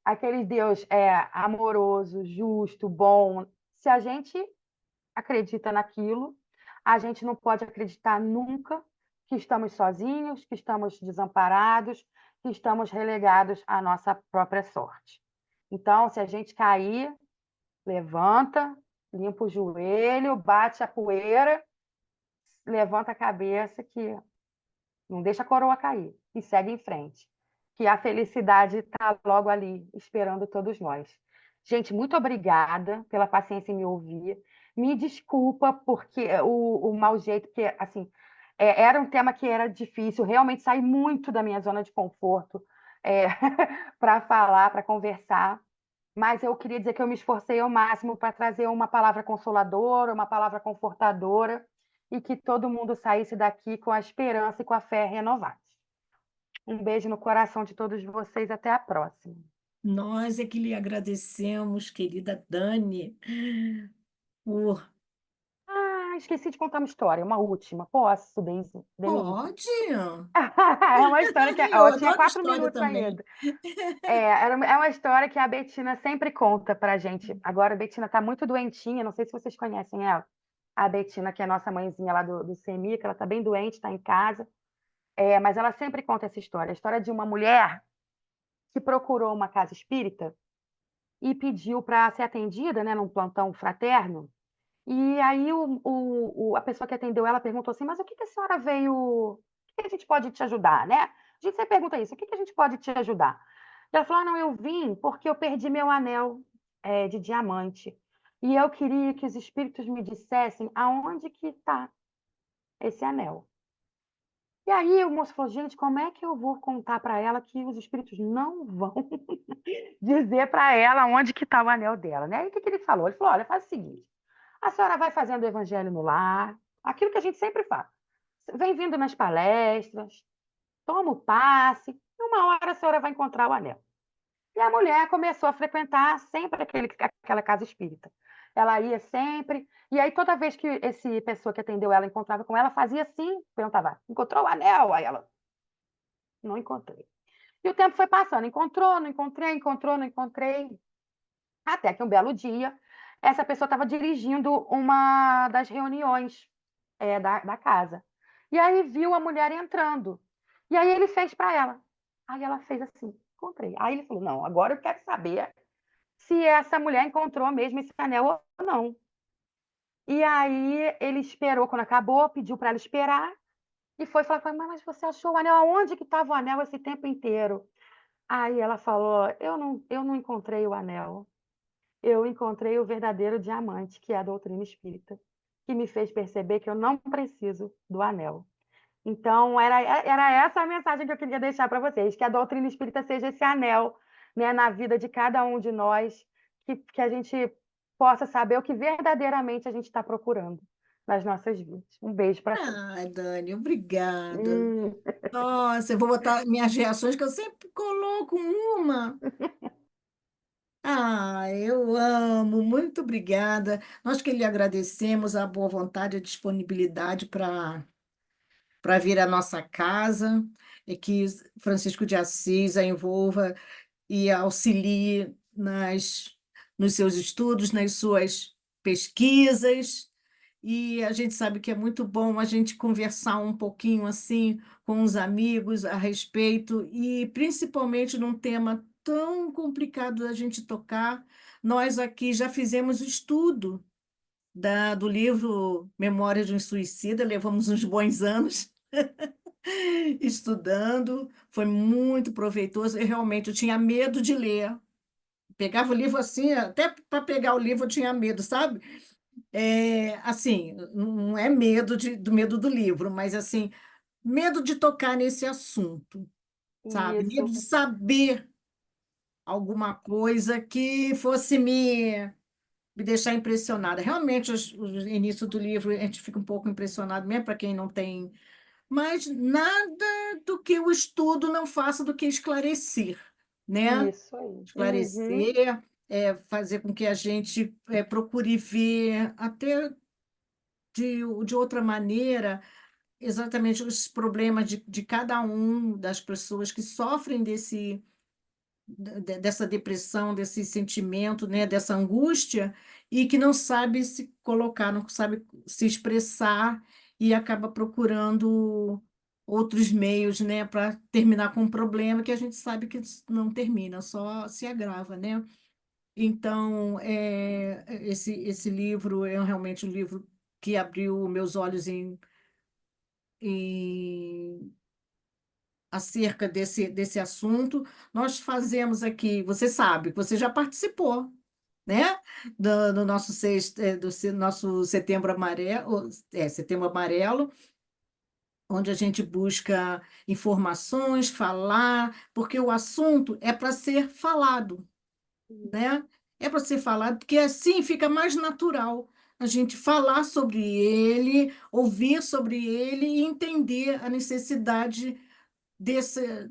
Aquele Deus amoroso, justo, bom. Se a gente acredita naquilo, a gente não pode acreditar nunca que estamos sozinhos, que estamos desamparados, que estamos relegados à nossa própria sorte. Então, se a gente cair, levanta, limpa o joelho, bate a poeira, levanta a cabeça, que não deixa a coroa cair e segue em frente, que a felicidade está logo ali esperando todos nós. Gente, muito obrigada pela paciência em me ouvir. Me desculpa porque o mau jeito, que assim, era um tema que era difícil, realmente saí muito da minha zona de conforto para falar, para conversar. Mas eu queria dizer que eu me esforcei ao máximo para trazer uma palavra consoladora, uma palavra confortadora, e que todo mundo saísse daqui com a esperança e com a fé renovadas. Um beijo no coração de todos vocês, até a próxima. Nós é que lhe agradecemos, querida Dani, por... Esqueci de contar uma história, uma última. Posso, Daisy? Denise? Pode? É uma história que Eu eu tinha adoro 4 história minutos também. ainda. É uma história que a Betina sempre conta pra gente. Agora a Betina está muito doentinha, não sei se vocês conhecem ela. A Betina, que é a nossa mãezinha lá do CEMIC, ela está bem doente, está em casa. Mas ela sempre conta essa história. A história de uma mulher que procurou uma casa espírita e pediu para ser atendida, né, num plantão fraterno. E aí a pessoa que atendeu ela perguntou assim, mas o que que a senhora veio... O que que a gente pode te ajudar, né? A gente sempre pergunta isso, o que que a gente pode te ajudar? E ela falou, não, eu vim porque eu perdi meu anel de diamante. E eu queria que os espíritos me dissessem aonde que está esse anel. E aí o moço falou, gente, como é que eu vou contar para ela que os espíritos não vão dizer para ela onde que está o anel dela, né? E o que que ele falou? Ele falou, olha, faz o seguinte, a senhora vai fazendo o evangelho no lar, aquilo que a gente sempre faz. Vem vindo nas palestras, toma o passe, e uma hora a senhora vai encontrar o anel. E a mulher começou a frequentar sempre aquela casa espírita. Ela ia sempre, e aí toda vez que esse pessoa que atendeu ela encontrava com ela, fazia assim, perguntava, encontrou o anel? Aí ela, não encontrei. E o tempo foi passando, encontrou, não encontrei, encontrou, não encontrei. Até que um belo dia, essa pessoa estava dirigindo uma das reuniões da casa. E aí viu a mulher entrando. E aí ele fez para ela. Aí ela fez assim, encontrei. Aí ele falou, não, agora eu quero saber se essa mulher encontrou mesmo esse anel ou não. E aí ele esperou quando acabou, pediu para ela esperar. E foi falar com ela, mas você achou o anel? Aonde que estava o anel esse tempo inteiro? Aí ela falou, eu não encontrei o anel. Eu encontrei o verdadeiro diamante, que é a doutrina espírita, que me fez perceber que eu não preciso do anel. Então, era essa a mensagem que eu queria deixar para vocês, que a doutrina espírita seja esse anel, né, na vida de cada um de nós, que a gente possa saber o que verdadeiramente a gente está procurando nas nossas vidas. Um beijo para todos. Ai, Dani, obrigada. Hum, Nossa, eu vou botar minhas reações, que eu sempre coloco uma. Ah, eu amo, muito obrigada. Nós que lhe agradecemos a boa vontade e a disponibilidade para vir à nossa casa, e que Francisco de Assis a envolva e auxilie nos seus estudos, nas suas pesquisas. E a gente sabe que é muito bom a gente conversar um pouquinho assim com os amigos a respeito, e principalmente num tema tão complicado da gente tocar. Nós aqui já fizemos o estudo do livro Memórias de um Suicida, levamos uns bons anos estudando, foi muito proveitoso. Eu tinha medo de ler. Pegava o livro assim, até para pegar o livro eu tinha medo, sabe? Assim, não é medo do medo do livro, mas assim, medo de tocar nesse assunto, sabe? Medo isso, de saber alguma coisa que fosse me deixar impressionada. Realmente, o início do livro, a gente fica um pouco impressionado, mesmo para quem não tem, mas nada do que o estudo não faça do que esclarecer, né? isso aí. Uhum, Esclarecer, fazer com que a gente procure ver até de outra maneira exatamente os problemas de cada um das pessoas que sofrem dessa depressão, desse sentimento, né, dessa angústia, e que não sabe se colocar, não sabe se expressar, e acaba procurando outros meios, né, para terminar com um problema que a gente sabe que não termina, só se agrava, né? Então, esse livro é realmente um livro que abriu meus olhos em acerca desse assunto. Nós fazemos aqui, você sabe, que você já participou, né? Do nosso nosso Setembro Amarelo, Setembro Amarelo, onde a gente busca informações, falar, porque o assunto é para ser falado, né? É para ser falado, porque assim fica mais natural a gente falar sobre ele, ouvir sobre ele e entender a necessidade desse,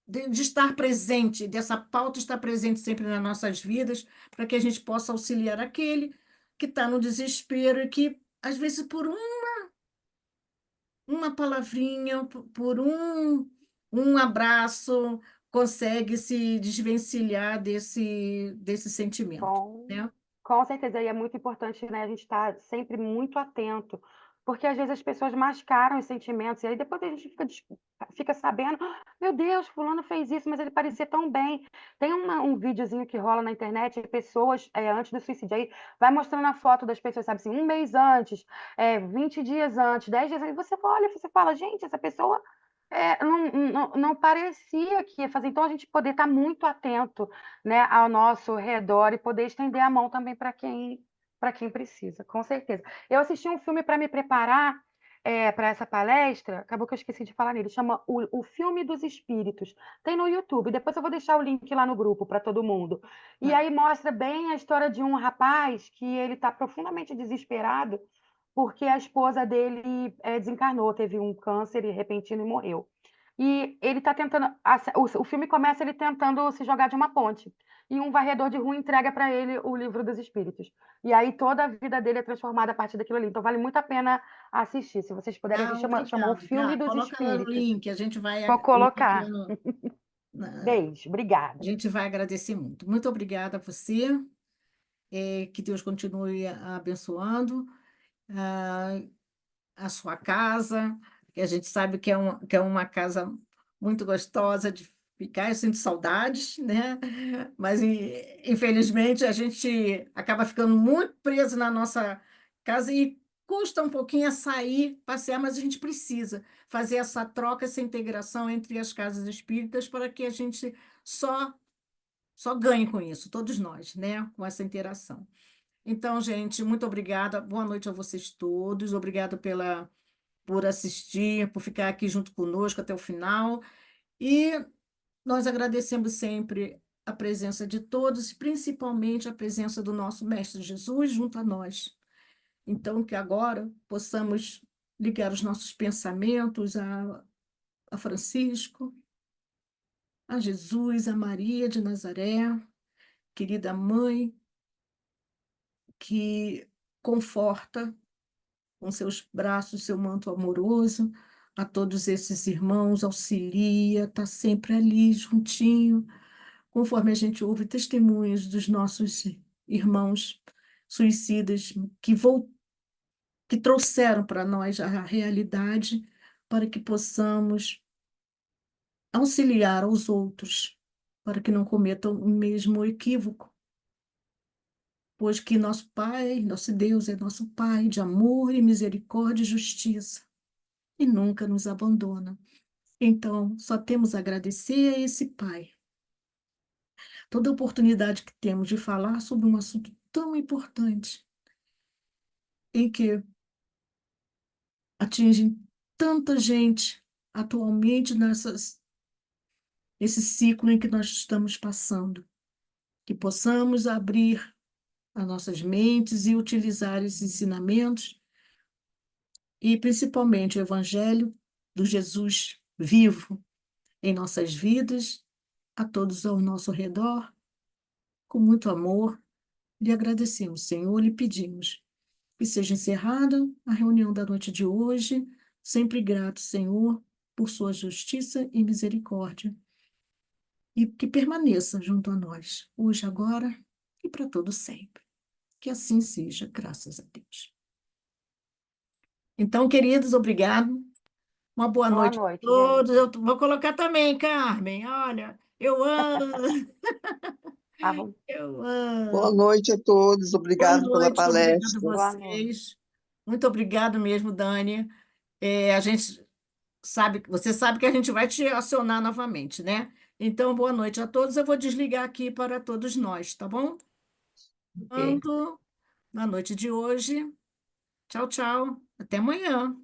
de estar presente, dessa pauta estar presente sempre nas nossas vidas, para que a gente possa auxiliar aquele que está no desespero e que, às vezes, por uma palavrinha, por um abraço, consegue se desvencilhar desse sentimento, com, né? com certeza. E é muito importante, né, a gente estar sempre muito atento, porque às vezes as pessoas mascaram os sentimentos, e aí depois a gente fica sabendo, "Ah, meu Deus, fulano fez isso, mas ele parecia tão bem." Tem um videozinho que rola na internet, pessoas antes do suicídio, aí vai mostrando a foto das pessoas, sabe assim, um mês antes, 20 dias antes, 10 dias antes, e você olha, você fala, gente, essa pessoa não parecia que ia fazer. Então, a gente poder estar muito atento, né, ao nosso redor e poder estender a mão também para quem precisa, com certeza. Eu assisti um filme para me preparar para essa palestra, acabou que eu esqueci de falar nele, chama o Filme dos Espíritos. Tem no YouTube, depois eu vou deixar o link lá no grupo para todo mundo. E Tá. aí mostra bem a história de um rapaz que ele está profundamente desesperado porque a esposa dele desencarnou, teve um câncer repentino e morreu. E ele está tentando. O filme começa ele tentando se jogar de uma ponte. E um varredor de rua entrega para ele o livro dos espíritos. E aí toda a vida dele é transformada a partir daquilo ali. Então vale muito a pena assistir. Se vocês puderem, Ah, chama O obrigada. Filme Tá, dos coloca lá no Espíritos. link, a gente vai, Vou o link lá colocar. a Beijo, obrigada. gente vai agradecer muito. Muito obrigada a você, que Deus continue abençoando ah, a sua casa, que a gente sabe que é uma casa muito gostosa de ficar. Eu sinto saudades, né? Mas, infelizmente, a gente acaba ficando muito preso na nossa casa, e custa um pouquinho a sair, passear, mas a gente precisa fazer essa troca, essa integração entre as casas espíritas para que a gente só, só ganhe com isso, todos nós, né? Com essa interação. Então, gente, muito obrigada. Boa noite a vocês todos. Obrigada por assistir, por ficar aqui junto conosco até o final. E nós agradecemos sempre a presença de todos, principalmente a presença do nosso Mestre Jesus junto a nós. Então, que agora possamos ligar os nossos pensamentos a Francisco, a Jesus, a Maria de Nazaré, querida mãe, que conforta com seus braços, seu manto amoroso, a todos esses irmãos, auxilia, está sempre ali juntinho, conforme a gente ouve testemunhos dos nossos irmãos suicidas que trouxeram para nós a realidade para que possamos auxiliar aos outros, para que não cometam o mesmo equívoco, pois que nosso Pai, nosso Deus é nosso Pai de amor e misericórdia e justiça, e nunca nos abandona. Então, só temos a agradecer a esse Pai. Toda oportunidade que temos de falar sobre um assunto tão importante, em que atingem tanta gente atualmente nesse ciclo em que nós estamos passando, que possamos abrir as nossas mentes e utilizar esses ensinamentos e principalmente o Evangelho do Jesus vivo em nossas vidas, a todos ao nosso redor, com muito amor. Lhe agradecemos, Senhor, lhe pedimos que seja encerrada a reunião da noite de hoje, sempre grato, Senhor, por sua justiça e misericórdia, e que permaneça junto a nós, hoje, agora e para todo sempre. Que assim seja, graças a Deus. Então, queridos, obrigado. Uma boa Boa noite a noite, todos. gente. Eu vou colocar também, Carmen. Olha, eu amo, Tá bom. eu Boa amo. noite a todos, Boa obrigado pela noite, obrigado a palestra. Boa noite. vocês. Muito obrigado mesmo, Dani. A gente sabe, você sabe que a gente vai te acionar novamente, né? Então, boa noite a todos. Eu vou desligar aqui para todos nós, tá bom? Ok. Ando na noite de hoje. Tchau, tchau. Até amanhã.